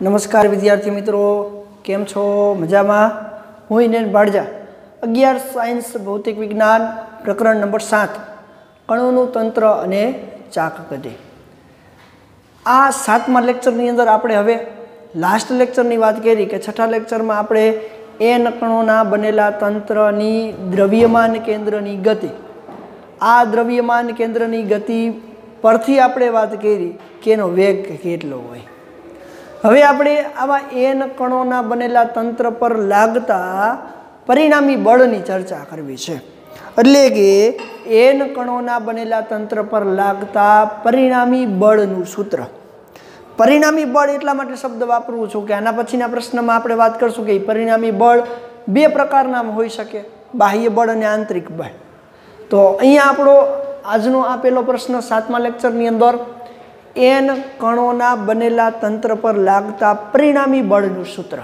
नमस्कार विद्यार्थी मित्रों, केम छो? मजामा? हूँ इनेन बाड़जा 11 साइंस भौतिक विज्ञान प्रकरण नंबर 7 कणों तंत्र अने चाकगति। आ 7मा लेक्चरनी अंदर आपणे हवे लास्ट लेक्चरनी वात करी के छठा लेक्चरमां आपणे एन कणोना बनेला तंत्रनी द्रव्यमान केंद्रनी गति, आ द्रव्यमान केंद्रनी गति परथी आपणे वात करी के एनो वेग केटलो होय। हवे आपणे आवा एन कणोना बनेला तंत्र पर लागता परिणामी बळनी चर्चा करवी छे। એટલે કે એન કણોના બનેલા તંત્ર પર લાગતા પરિણામી બળનું સૂત્ર। પરિણામી બળ એટલા માટે શબ્દ વાપરું છું કે આના પછીના પ્રશ્નમાં આપણે વાત કરશું કે પરિણામી બળ બે પ્રકારના હોઈ શકે, બાહ્ય બળ અને આંતરિક બળ। તો અહીંયા આપણો આજનો આપેલો પ્રશ્ન 7મા લેક્ચરની અંદર एन कणोना बनेला तंत्र पर लागता परिणामी बळनुं सूत्र।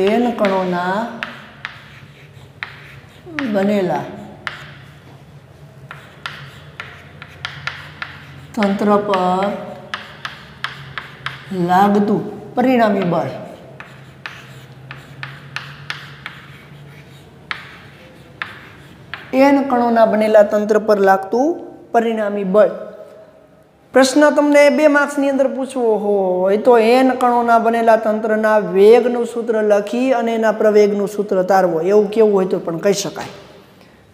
एन कणोना बनेला तंत्र पर लागतुं परिणामी बळ एन कणोना बनेला तंत्र पर लागतुं परिणामी बळ। प्रश्न तमने 2 मार्क्सनी अंदर पूछवो होय तो एन कणोना बनेला तंत्रना वेगनुं सूत्र लखी अने एना प्रवेगनुं सूत्र तारवो, एवुं केवुं होय तो पण कही शकाय।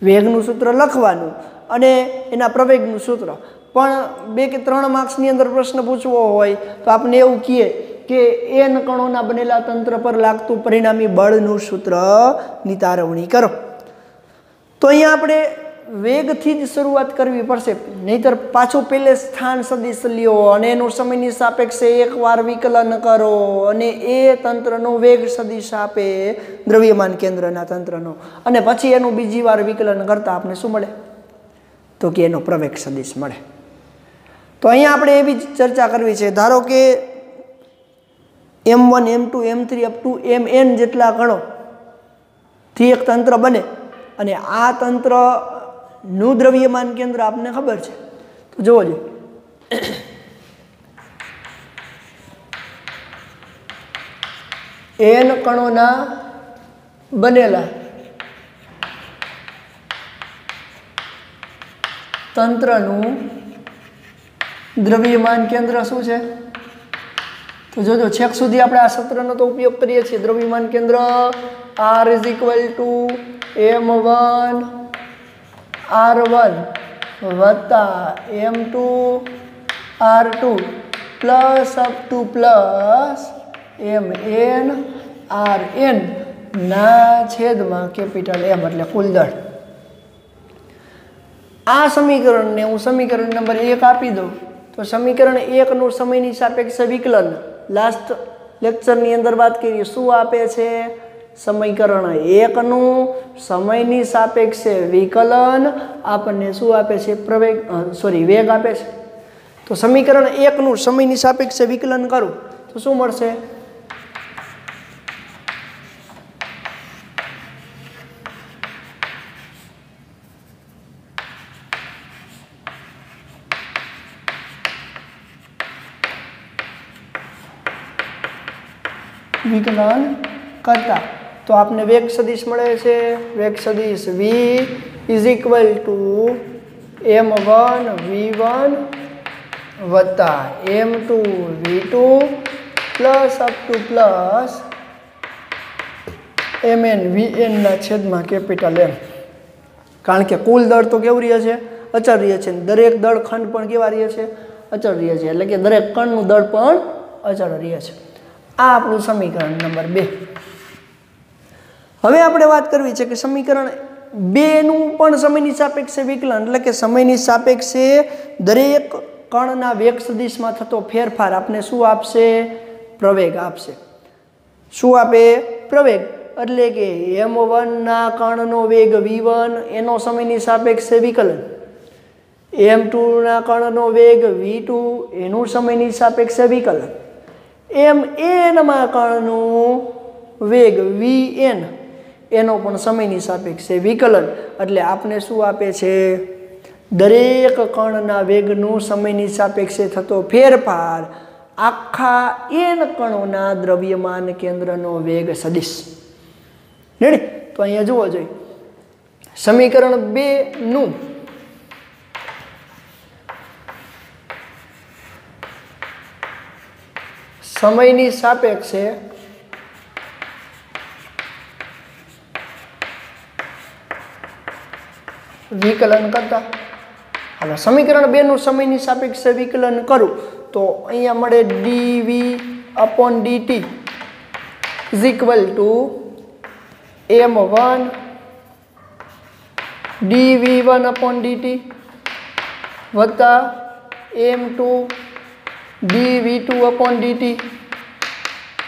वेगनुं सूत्र लखवानुं अने एना प्रवेगनुं सूत्र। पण 2 के 3 मार्क्सनी अंदर प्रश्न पूछवो होय तो आपने एवुं कहीए के एन कणोना बनेला तंत्र पर लागतुं परिणामी बळनुं सूत्रनी तारवणी करो। तो अहीं आपणे वेगथी ज शरूआत करवी पड़शे, नहींतर पाछो पहले स्थान सदिश ल्यो अने एनुं समयनी सापेक्षे एकवार विकलन करो अने ए तंत्रनो वेग सदिश आपे द्रव्यमान केंद्रना तंत्रनो अने पछी एनुं बीजी वार विकलन करता आपने शुं मळे तो के एनो प्रवेग सदिश मळे। तो अहीं आपणे एवी चर्चा करवी छे, धारो के M1 M2 M3 up to Mn जेटला कणो थी एक तंत्र बने અને આ તંત્રનું દ્રવ્યમાન કેન્દ્ર આપને ખબર છે તો જોવો જો એન કણોના બનેલા તંત્રનું દ્રવ્યમાન કેન્દ્ર શું છે તો જોજો છેક સુધી આપણે આ સૂત્રનો તો ઉપયોગ કરીએ છીએ। દ્રવ્યમાન કેન્દ્ર R = M1 R1 वत्ता M2 R2 plus up two plus Mn Rn ना छेद में कैपिटल M એટલે કુલ દળ। આ સમીકરણને હું સમીકરણ નંબર 1 આપી દઉં તો સમીકરણ 1 નું સમયની સાપેક્ષે વિકલન લાસ્ટ લેક્ચરની અંદર વાત કરી શું આપે છે? समीकरण 1 નું સમયની સાપેક્ષે વિકલન આપણને શું આપે છે? પ્રવેગ વેગ આપે છે। તો સમીકરણ 1 નું સમયની સાપેક્ષે વિકલન કરું તો શું મળશે? विकलन करता तो आपने वेग सदिश मळे छे। वेग सदिश v = M1 V1 वत्ता M2 V2 plus up two plus Mn Vn ना छेद में कैपिटल M। कारण के कुल दળ तो केवुं रहे छे? अचल रहे छे। दरेक दળ खंड पण केवा रहे छे? अचल रहे छे। એટલે કે દરેક કણનું દળ પણ અચળ રહે છે। આ આપણું સમીકરણ નંબર 2। હવે આપણે વાત કરવી છે કે સમીકરણ 2 નું પણ સમયની સાપેક્ષે વિકલન એટલે કે સમયની સાપેક્ષે દરેક કણના વેગ સદિશમાં થતો ફેરફાર આપને શું આપશે? પ્રવેગ આપશે। શું આપે? પ્રવેગ। એટલે કે M1 ના કણનો વેગ v1 એનો સમયની સાપેક્ષે વિકલન, M2 ના કણનો વેગ v2 એનું સમયની સાપેક્ષે વિકલન, Mn માં કણનું વેગ vn એનો પણ સમયની સાપેક્ષે વિકલન એટલે આપને શું આપે છે? દરેક કણના વેગનું સમયની સાપેક્ષે થતો ફેરફાર આખા n કણોના દ્રવ્યમાન કેન્દ્રનો વેગ સદિશ. રેડી? તો અહીંયા જુઓ જોઈએ સમીકરણ 2 નું સમયની સાપેક્ષે વિકલન કરતા, હાલો સમીકરણ 2 નું સમયની સાપેક્ષે વિકલન કરું તો અહીંયા મળે dv/dt is equal to m1 dv1/dt વત્તા m2 dv2/dt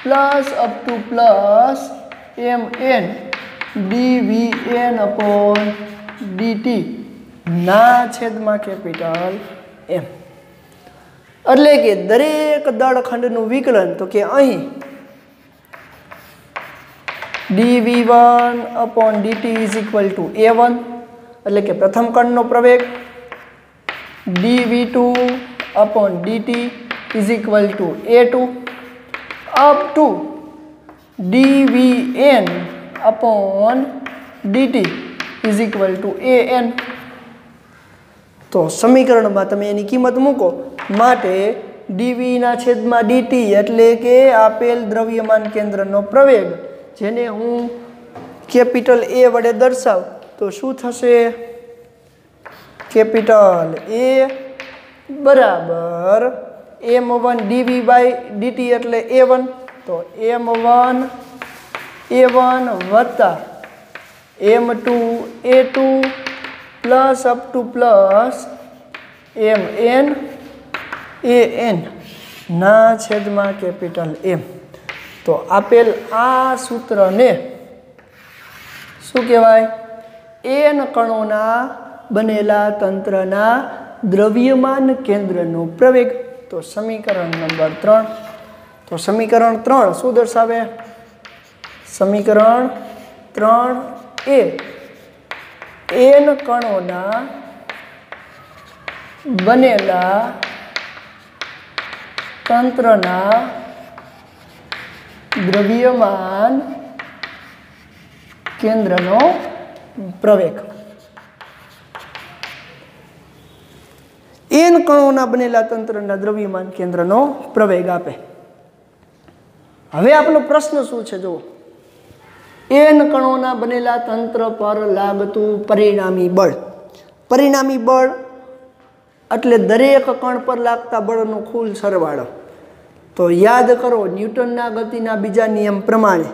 plus up to plus mn dvn/dt ના છેદમાં કેપિટલ M. એટલે કે દરેક દળખંડનું વિકલન તો કે અહીં dv1/dt is equal to a1 એટલે કે પ્રથમ કણનો પ્રવેગ, dv2/dt is equal to a2 up to dvn/dt is equal to an. તો સમીકરણમાં તમે એની કિંમત મૂકો માટે dv/dt એટલે કે આપેલ દ્રવ્યમાન કેન્દ્રનો પ્રવેગ જેને હું કેપિટલ A વડે દર્શાવ તો શું થશે? કેપિટલ A બરાબર m1 dv/dt એટલે a1 તો m1 a1 વત્તા m2 a2 plus up to plus mn an ના છેદમાં કેપિટલ M. તો આપેલ આ સૂત્રને શું કહેવાય? n કણોના બનેલા તંત્રના દ્રવ્યમાન કેન્દ્રનો પ્રવેગ. તો સમીકરણ નંબર 3. તો સમીકરણ 3 શું દર્શાવે? સમીકરણ 3 એ n કણોના બનેલા તંત્રના દ્રવ્યમાન કેન્દ્રનો પ્રવેગ. n કણોના બનેલા તંત્રના દ્રવ્યમાન કેન્દ્રનો પ્રવેગ આપે. હવે આપણો પ્રશ્ન શું છે જુઓ, n કણોના બનેલા તંત્ર પર લાગતું પરિણામી બળ. પરિણામી બળ એટલે દરેક કણ પર લાગતા બળનો કુલ સરવાળો. તો યાદ કરો ન્યૂટનના ગતિના બીજા નિયમ પ્રમાણે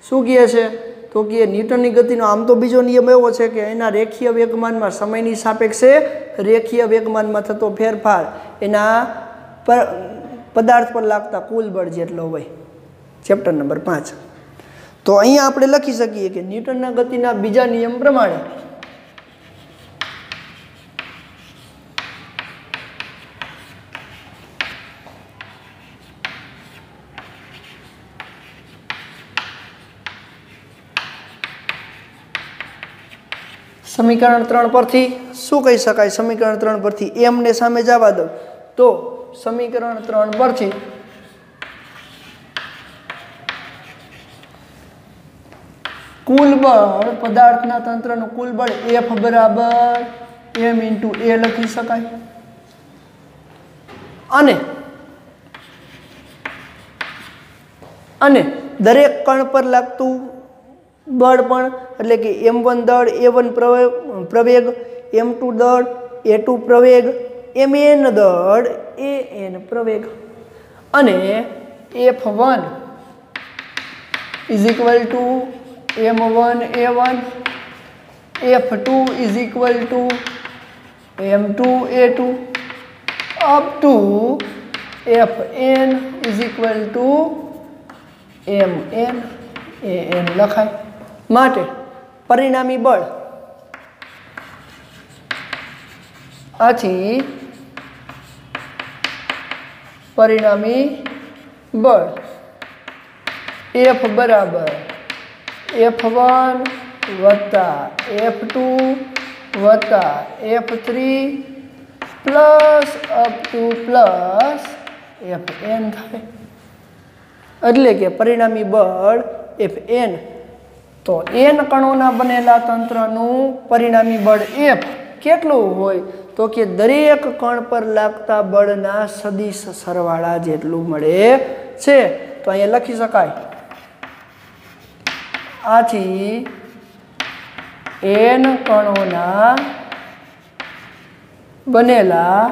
શું કહે છે? તો કે ન્યૂટનની ગતિનો આમ તો બીજો નિયમ એવો છે કે એના રેખીય વેગમાનમાં સમયની સાપેક્ષે રેખીય વેગમાનમાં થતો ફેરફાર એના પદાર્થ પર લાગતા કુલ બળ જેટલો હોય. Chapter number 5. તો અહીંયા આપણે લખી શકીએ કે ન્યૂટનના ગતિના બીજા નિયમ પ્રમાણે સમીકરણ 3 પરથી શું કહી શકાય? સમીકરણ 3 પરથી m ને સામે જવા દો તો સમીકરણ 3 પરથી કુલ બળ પદાર્થના તંત્રનું કુલ બળ F બરાબર m × a લખી શકાય. અને દરેક કણ પર લાગતું બળ પણ એટલે કે m1 દળ a1 પ્રવેગ, m2 દળ a2 પ્રવેગ, mn દળ an પ્રવેગ અને F1 is equal to m1 a1, F2 is equal to m2 a2 up to Fn is equal to mn an લખાય. માટે પરિણામી બળ આથી પરિણામી બળ F બરાબર F1 વત્તા F2 વત્તા F3 plus up to plus Fn થાય, એટલે કે પરિણામી બળ Fn. તો n કણોના બનેલા તંત્રનું પરિણામી બળ F કેટલું હોય? તો કે દરેક કણ પર લાગતા બળના સદિશ સરવાળા જેટલું મળે છે. તો અહીંયા લખી શકાય, આથી n કણોના બનેલા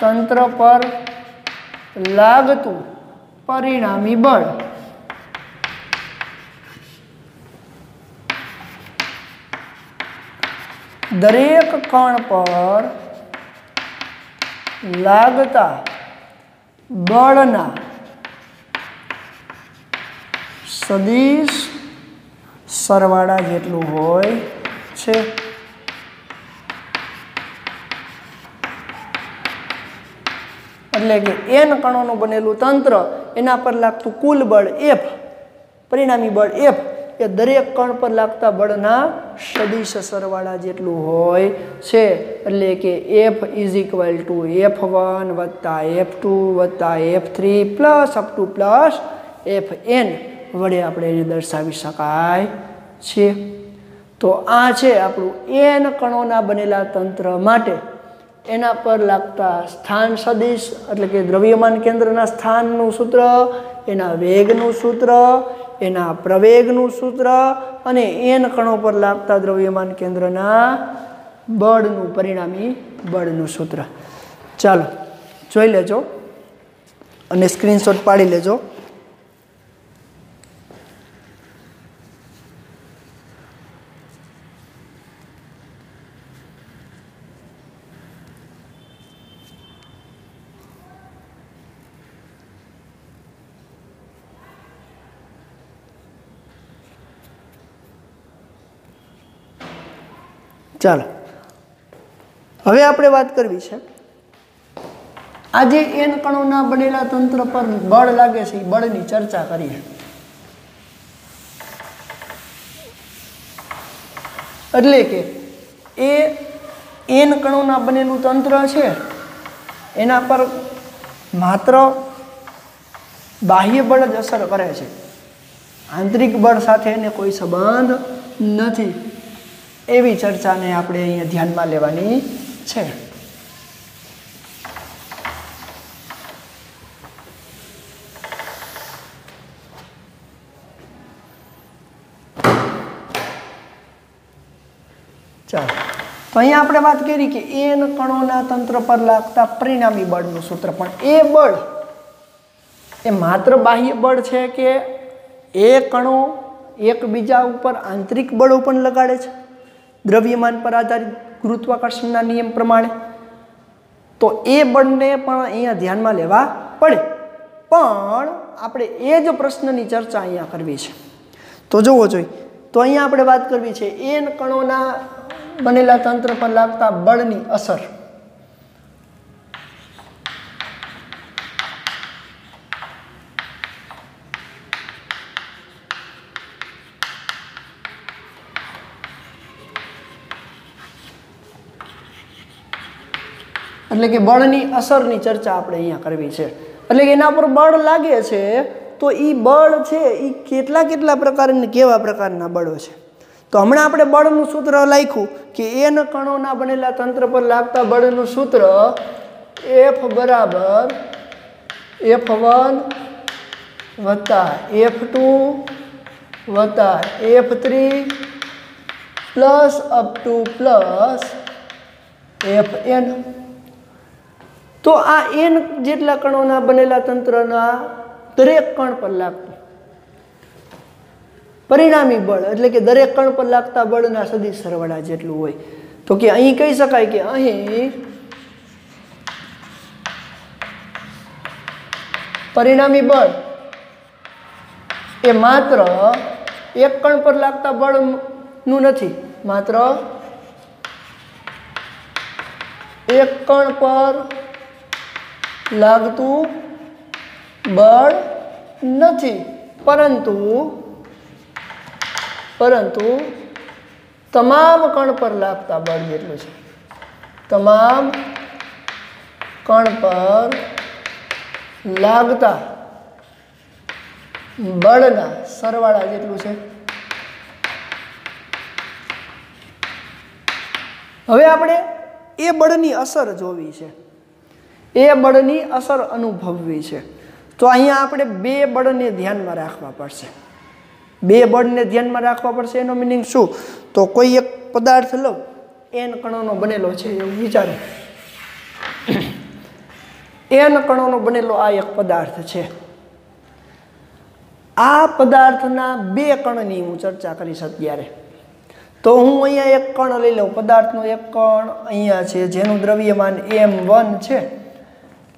તંત્ર પર લાગતું પરિણામી બળ દરેક કણ પર લાગતા બળના સદિશ સરવાળા જેટલું હોય છે. એટલે કે n કણોનું બનેલું તંત્ર, એના પર લાગતું કુલ બળ F, પરિણામી બળ F એ દરેક કણ પર લાગતા બળના સદિશ સરવાળા જેટલું હોય છે. એટલે કે F = F1 વત્તા F2 વત્તા F3 plus up to plus Fn વડે આપણે એને દર્શાવી શકાય છે. તો આ છે આપણું n કણોના બનેલા તંત્ર માટે એના પર લાગતા સ્થાન સદિશ, એટલે કે દ્રવ્યમાન કેન્દ્રના સ્થાનનું સૂત્ર, એના વેગનું સૂત્ર, એના પ્રવેગનું સૂત્ર અને n કણો પર લાગતા દ્રવ્યમાન કેન્દ્રના બળનું પરિણામી બળનું સૂત્ર. ચાલો જોઈ લેજો અને સ્ક્રીનશોટ પાડી લેજો. ચાલો હવે આપણે વાત કરવી છે, આજે n કણોના બનેલા તંત્ર પર બળ લાગે છે એ બળની ચર્ચા કરીએ. એટલે કે એ n કણોના બનેલું તંત્ર છે એના પર માત્ર બાહ્ય બળ જ અસર કરે છે, આંતરિક બળ સાથે એને કોઈ સંબંધ નથી. એવી ચર્ચાને આપણે અહીંયા ધ્યાનમાં લેવાની છે. ચાલો તો અહીંયા આપણે વાત કરી કે n કણોના તંત્ર પર લાગતા પરિણામી બળનું સૂત્ર, પણ એ બળ એ માત્ર બાહ્ય બળ છે કે એ કણો એકબીજા ઉપર આંતરિક બળો પણ લગાડે છે દ્રવ્યમાન પર આધારિત ગુરુત્વાકર્ષણના નિયમ પ્રમાણે? તો એ બળને પણ અહીંયા ધ્યાનમાં લેવા પડે. પણ આપણે એ જ પ્રશ્નની ચર્ચા અહીંયા કરવી છે. તો જોવો જોઈએ, તો અહીંયા આપણે વાત કરવી છે n કણોના બનેલા તંત્ર પર લાગતા બળની અસર. એટલે કે બળની અસરની ચર્ચા આપણે અહીંયા કરવી છે. એટલે કે એના પર બળ લાગે છે તો એ બળ છે એ કેટલા પ્રકારના કેવા પ્રકારના બળો છે? તો હમણાં આપણે બળનું સૂત્ર લખ્યું કે n કણોના બનેલા તંત્ર પર લાગતા બળનું સૂત્ર F બરાબર F1 વત્તા F2 વત્તા F3 plus up to plus Fn. તો આ n જેટલા કણોના બનેલા તંત્રના દરેક કણ પર લાગતું પરિણામી બળ, એટલે કે દરેક કણ પર લાગતા બળના સદિશ સરવાળા જેટલું હોય. તો કે અહીં કહી શકાય કે અહીં પરિણામી બળ એ માત્ર એક કણ પર લાગતા બળનું નથી, માત્ર એક કણ પર લાગતું બળ નથી, પરંતુ પરંતુ તમામ કણ પર લાગતા બળ જેટલું છે, તમામ કણ પર લાગતા બળના સરવાળા જેટલું છે। હવે આપણે એ બળની અસર જોવી છે, એ બળની અસર અનુભવવી છે। તો અહીંયા આપણે બે બળને ધ્યાનમાં રાખવા પડશે, બે બળને ધ્યાનમાં રાખવા પડશે। એનો મિનિંગ શું? તો કોઈ એક પદાર્થ લો, n કણોનો બનેલો છે એવું વિચારો, n કણોનો બનેલો આ એક પદાર્થ છે। આ પદાર્થના બે કણની હું ચર્ચા કરીશ અત્યારે। તો હું અહીંયા એક કણ લઈ લઉં, પદાર્થનો એક કણ અહીંયા છે જેનું દ્રવ્યમાન m1 છે।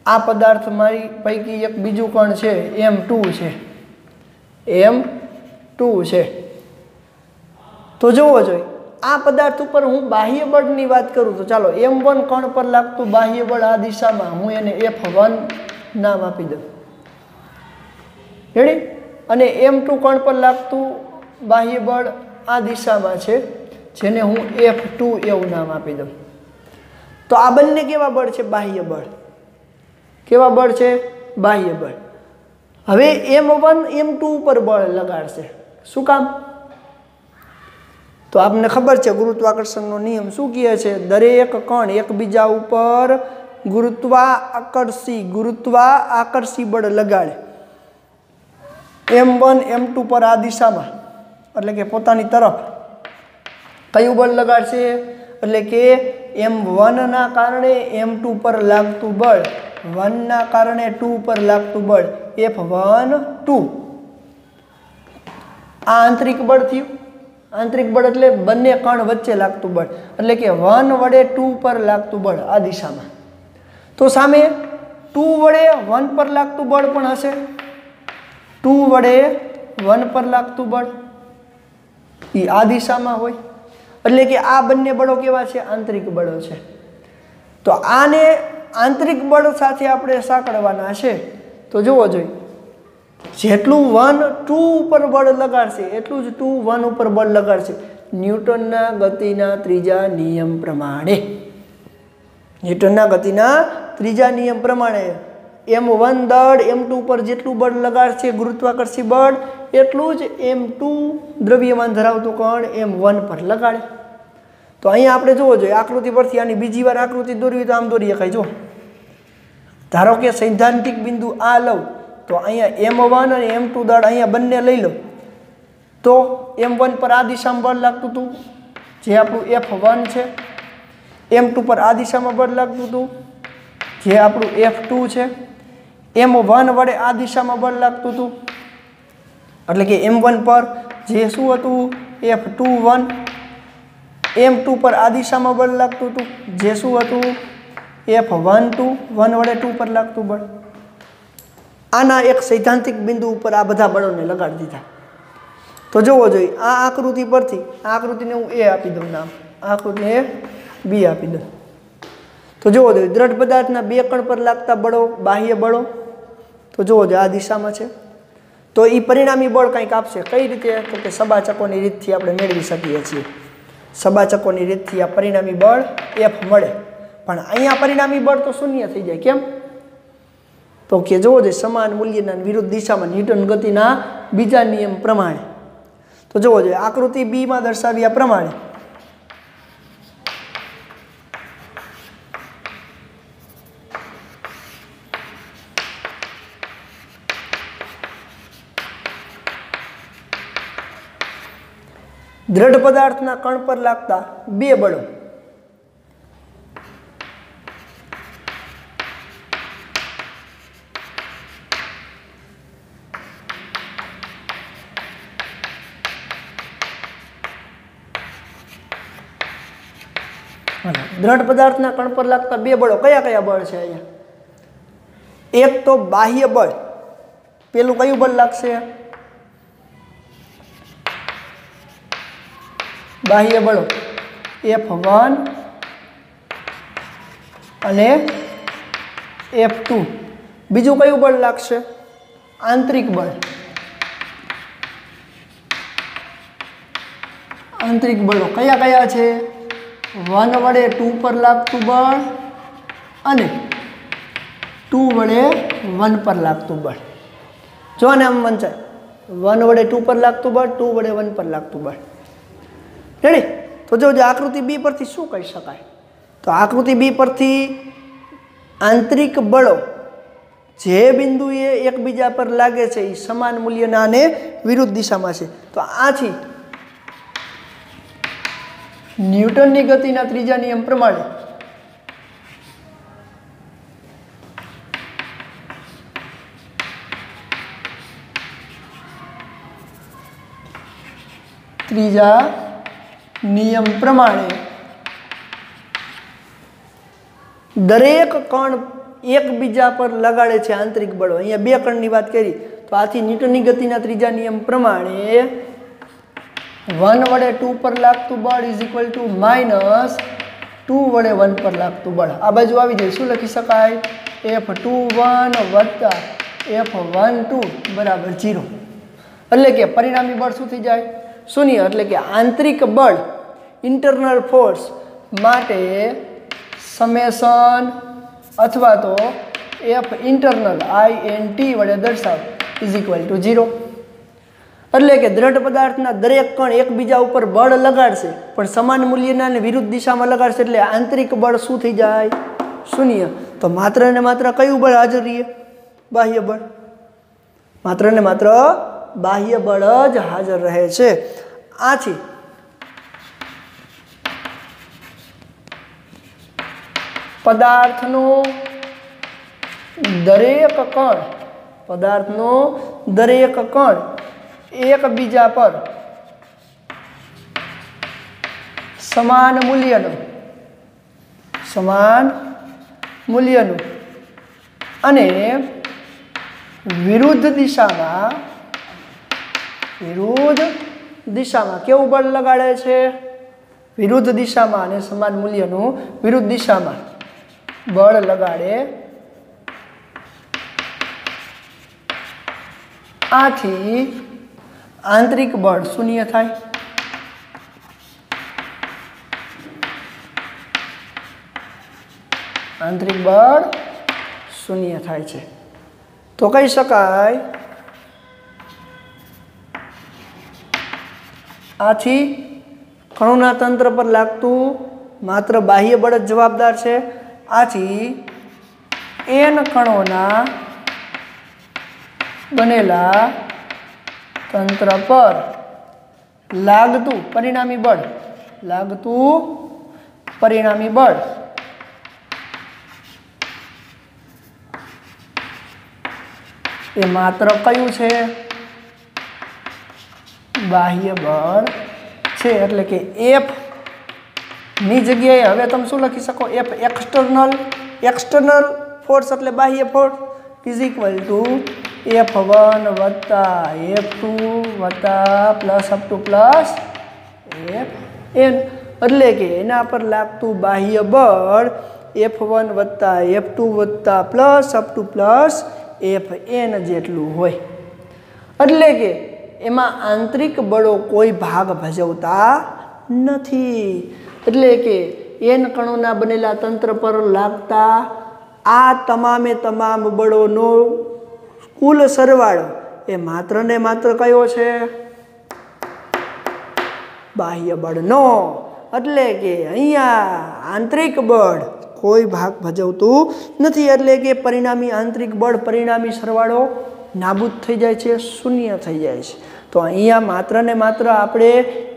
આ પદાર્થ મારી પૈકી એક બીજું કણ છે m2 છે, m2 છે। તો જોવો જોઈએ આ પદાર્થ ઉપર હું બાહ્ય બળની વાત કરું તો ચાલો m1 કણ પર લાગતું બાહ્ય બળ આ દિશામાં હું એને F1 નામ આપી દઉં, રેડી? અને m2 કણ પર લાગતું બાહ્ય બળ આ દિશામાં છે જેને હું F2 એવું નામ આપી દઉં। તો આ બંને કેવા બળ છે? બાહ્ય બળ। કેવા બળ છે? બાહ્ય બળ। હવે m1 m2 ઉપર બળ લગાડશે, શું કામ? તો આપને ખબર છે ગુરુત્વાકર્ષણનો નિયમ શું કહે છે? દરેક કણ એકબીજા ઉપર ગુરુત્વાકર્ષી બળ લગાડે। m1 m2 પર આ દિશામાં એટલે કે પોતાની તરફ કયું બળ લગાડશે? એટલે કે m1 ના કારણે m2 પર લાગતું બળ, 1 ના કારણે 2 પર લાગતું બળ F1 2। આ આંતરિક બળ થયું। આંતરિક બળ એટલે બંને કણ વચ્ચે લાગતું બળ, એટલે કે 1 વડે 2 પર લાગતું બળ આ દિશામાં। તો સામે 2 વડે 1 પર લાગતું બળ પણ હશે, 2 વડે 1 પર લાગતું બળ એ આ દિશામાં હોય, એટલે કે આ બંને બળો કેવા છે? આંતરિક બળો છે। તો આને આંતરિક બળ સાથે આપણે સાંકળવાના છે। તો જોવો જોઈએ જેટલું 1 2 ઉપર બળ લગાડશે એટલું જ 2 1 ઉપર બળ લગાડશે ન્યૂટનના ગતિના ત્રીજા નિયમ પ્રમાણે। ન્યૂટનના ગતિના ત્રીજા નિયમ પ્રમાણે m1 દળ m2 પર જેટલું બળ લગાડશે ગુરુત્વાકર્ષી બળ એટલું જ m2 દ્રવ્યમાન ધરાવતું કણ m1 પર લગાડે। તો અહીંયા આપણે જોવો જોઈએ આકૃતિ પરથી આની બીજી વાર આકૃતિ દોરવી તો આમ દોરી શકાય। જો ધારો કે સૈદ્ધાંતિક બિંદુ આ લઉં તો અહીંયા m1 અને m2 દળ અહીંયા બંને લઈ લો તો m1 પર આ દિશામાં બળ લાગતું હતું જે આપણું F1 છે, m2 પર આ દિશામાં બળ લાગતું હતું જે આપણું F2 છે, m1 વડે આ દિશામાં બળ લાગતું હતું એટલે કે m1 પર જે શું હતું? F21। m2 પર આ દિશામાં બળ લાગતું હતું જે શું હતું? F12, 1 વડે 2 પર લાગતું બળ। આના એક સૈદ્ધાંતિક બિંદુ ઉપર આ બધા બળોને લગાડી દીધા। તો જોવો જોઈએ આ આકૃતિ પરથી આ આકૃતિને હું A આપી દઉં નામ, આ આકૃતિને B આપી દઉં। તો જોવો જોઈએ દ્રઢ પદાર્થના બે કણ પર લાગતા બળો બાહ્ય બળો તો જોવો જોઈએ આ દિશામાં છે। તો એ પરિણામી બળ કંઈક આપશે, કઈ રીતે? તો કે સબાચકોની રીતથી આપણે મેળવી શકીએ છીએ। સબાચકોની રીતથી આ પરિણામી બળ F મળે, પણ અહીંયા પરિણામી બળ તો શૂન્ય થઈ જાય। કેમ? તો કે જોવો જોઈએ સમાન મૂલ્યના વિરુદ્ધ દિશામાં ન્યૂટન ગતિના બીજા નિયમ પ્રમાણે। તો જોવો જોઈએ આકૃતિ B માં દર્શાવ્યા પ્રમાણે દ્રઢ પદાર્થના કણ પર લાગતા બે બળો દ્રઢ પદાર્થના કણ પર લાગતા બે બળો કયા કયા બળ છે? અહીંયા એક તો બાહ્ય બળ, પેલું કયું બળ લાગશે? બાહ્ય બળો F1 અને F2। બીજું કયું બળ લાગશે? આંતરિક બળ આંતરિક બળો કયા કયા છે? 1 વડે 2 પર લાગતું બળ અને 2 વડે 1 પર લાગતું બળ. જો ને આમ વંચાય 1 વડે 2 પર લાગતું બળ, 2 વડે 1 પર લાગતું બળ. રેડી? તો જો આકૃતિ બી પરથી શું કહી શકાય? તો આકૃતિ બી પરથી આંતરિક બળો જે બિંદુએ એકબીજા પર લાગે છે એ સમાન મૂલ્યના અને વિરુદ્ધ દિશામાં છે. તો આથી ન્યૂટનની ગતિના ત્રીજા નિયમ પ્રમાણે ત્રીજા નિયમ પ્રમાણે દરેક કણ એકબીજા પર લગાડે છે આંતરિક બળો. અહીંયા 2 કણની વાત કરી તો આથી ન્યૂટનની ગતિના ત્રીજા નિયમ પ્રમાણે 1 વડે 2 પર લાગતું બળ ઇઝ ઇક્વલ ટુ માઇનસ 2 વડે 1 પર લાગતું બળ. આ બાજુ આવી જાય શું લખી શકાય? F21 વત્તા F12 બરાબર 0. એટલે કે પરિણામી બળ શું થઈ જાય? શૂન્ય. એટલે કે આંતરિક બળ ઇન્ટરનલ ફોર્સ માટે સમેશન અથવા તો F ઇન્ટરનલ INT વડે દર્શાવ ઇઝ ઇક્વલ ટુ 0. એટલે કે દ્રઢ પદાર્થના દરેક કણ એકબીજા ઉપર બળ લગાડશે પણ સમાન મૂલ્યના અને વિરુદ્ધ દિશામાં લગાડશે એટલે આંતરિક બળ શું થઈ જાય? શૂન્ય. તો માત્ર ને માત્ર કયું બળ હાજર રહે? બાહ્ય બળ. માત્ર ને માત્ર બાહ્ય બળ જ હાજર રહે છે. આથી પદાર્થનો દરેક કણ એકબીજા પર સમાન મૂલ્યનું અને વિરુદ્ધ દિશામાં કેવું બળ લગાડે છે? વિરુદ્ધ દિશામાં અને સમાન મૂલ્યનું વિરુદ્ધ દિશામાં બળ લગાડે. આથી આંતરિક બળ શૂન્ય થાય. આંતરિક બળ શૂન્ય થાય છે. તો કહી શકાય આથી કણોના તંત્ર પર લાગતું માત્ર બાહ્ય બળ જ જવાબદાર છે. આથી n કણોના બનેલા તંત્ર પર લાગતું પરિણામી બળ એ માત્ર કયું છે? બાહ્ય બળ છે. એટલે કે F ની જગ્યાએ હવે તમે શું લખી શકો? F એક્સટર્નલ ફોર્સ એટલે બાહ્ય force is equal to F1 વત્તા F2 વત્તા plus up to plus Fn. એટલે કે એના પર લાગતું બાહ્ય બળ F1 વત્તા F2 વત્તા plus up to plus Fn જેટલું હોય. એટલે કે એમાં આંતરિક બળો કોઈ ભાગ ભજવતા નથી. એટલે કે n કણોના બનેલા તંત્ર પર લાગતા આ તમામે તમામ બળોનો કુલ સરવાળો એ માત્ર ને માત્ર કયો છે? બાહ્ય બળનો. એટલે કે અહીંયા આંતરિક બળ કોઈ ભાગ ભજવતું નથી. એટલે કે પરિણામી આંતરિક બળ પરિણામી સરવાળો નાબૂદ થઈ જાય છે, શૂન્ય થઈ જાય છે. તો અહીંયા માત્ર ને માત્ર આપણે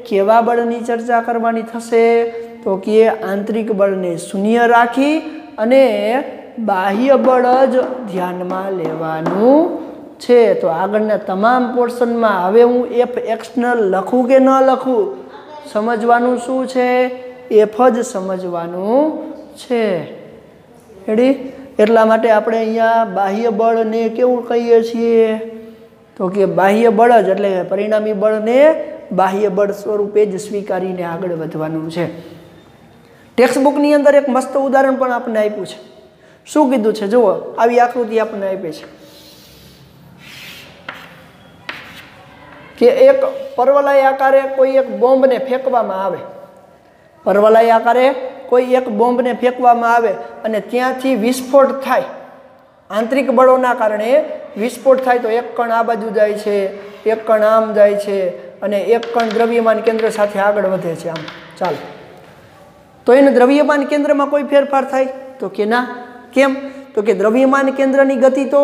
કેવા બળની ચર્ચા કરવાની થશે? તો કે આંતરિક બળને શૂન્ય રાખી અને બાહ્ય બળ જ ધ્યાનમાં લેવાનું છે. તો આગળના તમામ પોર્શનમાં હવે હું F એક્સટર્નલ લખું કે ન લખું? સમજવાનું શું છે? F જ સમજવાનું છે. રેડી? એટલા માટે આપણે અહીંયા બાહ્ય બળને કેવું કહીએ છીએ? તો કે બાહ્ય બળ જ એટલે પરિણામી બળને બાહ્ય બળ સ્વરૂપે જ સ્વીકારીને આગળ વધવાનું છે. ટેક્સ્ટ બુકની અંદર એક મસ્ત ઉદાહરણ પણ આપણને આપ્યું છે. શું કીધું છે જુઓ, આવી આકૃતિ આપણને આપી છે કે એક પરવલય આકારે કોઈ એક બોમ્બને ફેંકવામાં આવે, પરવલય આકારે કોઈ એક બોમ્બને ફેંકવામાં આવે અને ત્યાંથી વિસ્ફોટ થાય, આંતરિક બળોના કારણે વિસ્ફોટ થાય તો એક કણ આ બાજુ જાય છે, એક કણ આમ જાય છે અને એક કણ દ્રવ્યમાન કેન્દ્ર સાથે આગળ વધે છે આમ. ચાલો, તો એને દ્રવ્યમાન કેન્દ્રમાં કોઈ ફેરફાર થાય તો કે ના. કેમ? તો કે દ્રવ્યમાન કેન્દ્રની ગતિ તો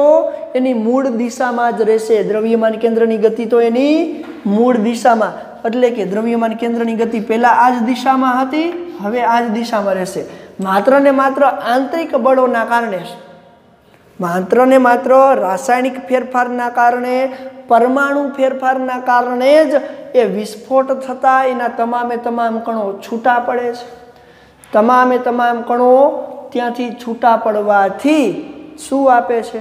એની મૂળ દિશામાં જ રહેશે. દ્રવ્યમાન કેન્દ્રની ગતિ તો એની મૂળ દિશામાં, એટલે કે દ્રવ્યમાન કેન્દ્રની ગતિ પહેલાં આ જ દિશામાં હતી, હવે આ જ દિશામાં રહેશે. માત્ર ને માત્ર આંતરિક બળોના કારણે, માત્ર ને માત્ર રાસાયણિક ફેરફારના કારણે, પરમાણુ ફેરફારના કારણે જ એ વિસ્ફોટ થતાં એના તમામે તમામ કણો છૂટા પડે છે. તમામે તમામ કણો ત્યાંથી છૂટા પડવાથી શું આપે છે?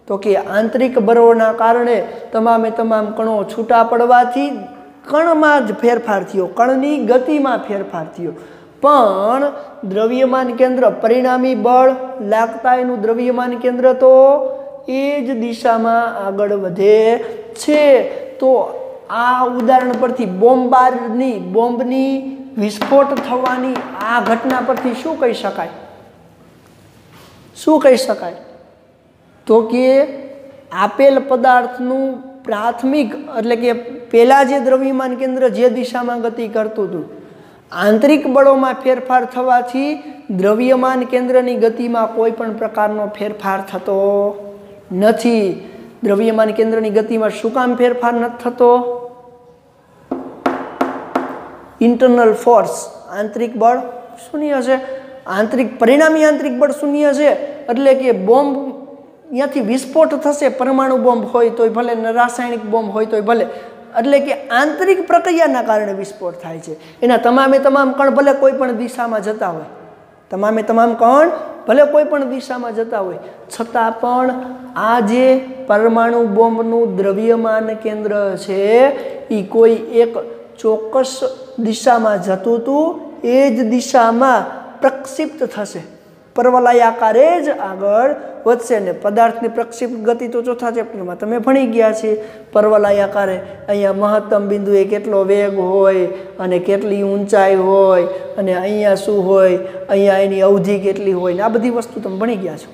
તો કે આંતરિક બળોના કારણે તમામે તમામ કણો છૂટા પડવાથી કણમાં જ ફેરફાર થયો, કણની ગતિમાં ફેરફાર થયો. પણ દ્રવ્યમાન કેન્દ્ર, પરિણામી બળ લાગતા એનું દ્રવ્યમાન કેન્દ્ર તો એ જ દિશામાં આગળ વધે છે. તો આ ઉદાહરણ પરથી બોમ્બની વિસ્ફોટ થવાની આ ઘટના પરથી શું કહી શકાય? શું કહી શકાય? તો કે આપેલ પદાર્થનું પ્રાથમિક, એટલે કે પહેલાં જે દ્રવ્યમાન કેન્દ્ર જે દિશામાં ગતિ કરતું હતું, આંતરિક બળોમાં ફેરફાર થવાથી દ્રવ્યમાન કેન્દ્રની ગતિમાં કોઈ પણ પ્રકારનો ફેરફાર થતો નથી. દ્રવ્યમાન કેન્દ્રની ગતિમાં શું કામ ફેરફાર નથી થતો? ઇન્ટરનલ ફોર્સ, આંતરિક બળ શૂન્ય છે, પરિણામી આંતરિક બળ શૂન્ય છે. એટલે કે બોમ્બ ત્યાંથી વિસ્ફોટ થશે, પરમાણુ બોમ્બ હોય તોય ભલે, રાસાયણિક બોમ્બ હોય તોય ભલે, એટલે કે આંતરિક પ્રક્રિયાના કારણે વિસ્ફોટ થાય છે. એના તમામે તમામ કણ ભલે કોઈ પણ દિશામાં જતા હોય, તમામે તમામ કણ ભલે કોઈ પણ દિશામાં જતા હોય, છતાં પણ આ જે પરમાણુ બોમ્બનું દ્રવ્યમાન કેન્દ્ર છે એ કોઈ એક ચોક્કસ દિશામાં જતું હતું, એ જ દિશામાં પ્રક્ષિપ્ત થશે, પરવલયાકારે જ આગળ વધશે. ને પદાર્થની પ્રક્ષિપ્ત ગતિ તો ચોથા ચેપ્ટરમાં તમે ભણી ગયા છે. પરવલયાકારે અહીંયા મહત્તમ બિંદુએ કેટલો વેગ હોય અને કેટલી ઊંચાઈ હોય અને અહીંયા શું હોય, અહીંયા એની અવધિ કેટલી હોય ને આ બધી વસ્તુ તમે ભણી ગયા છો.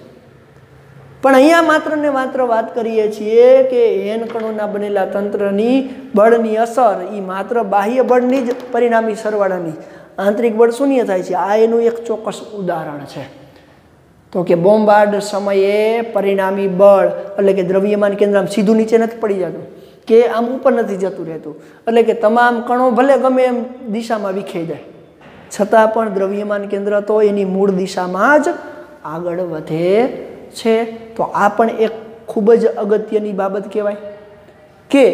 પણ અહીંયા માત્ર ને માત્ર વાત કરીએ છીએ કે એન કણોના બનેલા તંત્રની બળની અસર એ માત્ર બાહ્ય બળની જ પરિણામી સરવાળાની, આંતરિક બળ શૂન્ય થાય છે. આ એનું એક ચોક્કસ ઉદાહરણ છે. તો કે બોમ્બાર્ડ સમયે પરિણામી બળ, એટલે કે દ્રવ્યમાન કેન્દ્ર આમ સીધું નીચે નથી પડી જતું કે આમ ઉપર નથી જતું રહેતું, એટલે કે તમામ કણો ભલે ગમે એમ દિશામાં વિખેરી જાય, છતાં પણ દ્રવ્યમાન કેન્દ્ર તો એની મૂળ દિશામાં જ આગળ વધે છે. તો આ પણ એક ખૂબ જ અગત્યની બાબત કહેવાય કે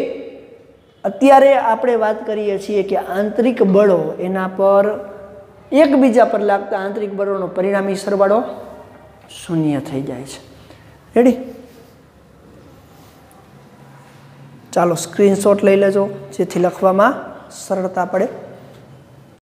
અત્યારે આપણે વાત કરીએ છીએ કે આંતરિક બળો, એના પર એકબીજા પર લાગતા આંતરિક બળોનો પરિણામી સરવાળો શૂન્ય થઈ જાય છે. રેડી? ચાલો સ્ક્રીનશોટ લઈ લેજો જેથી લખવામાં સરળતા પડે.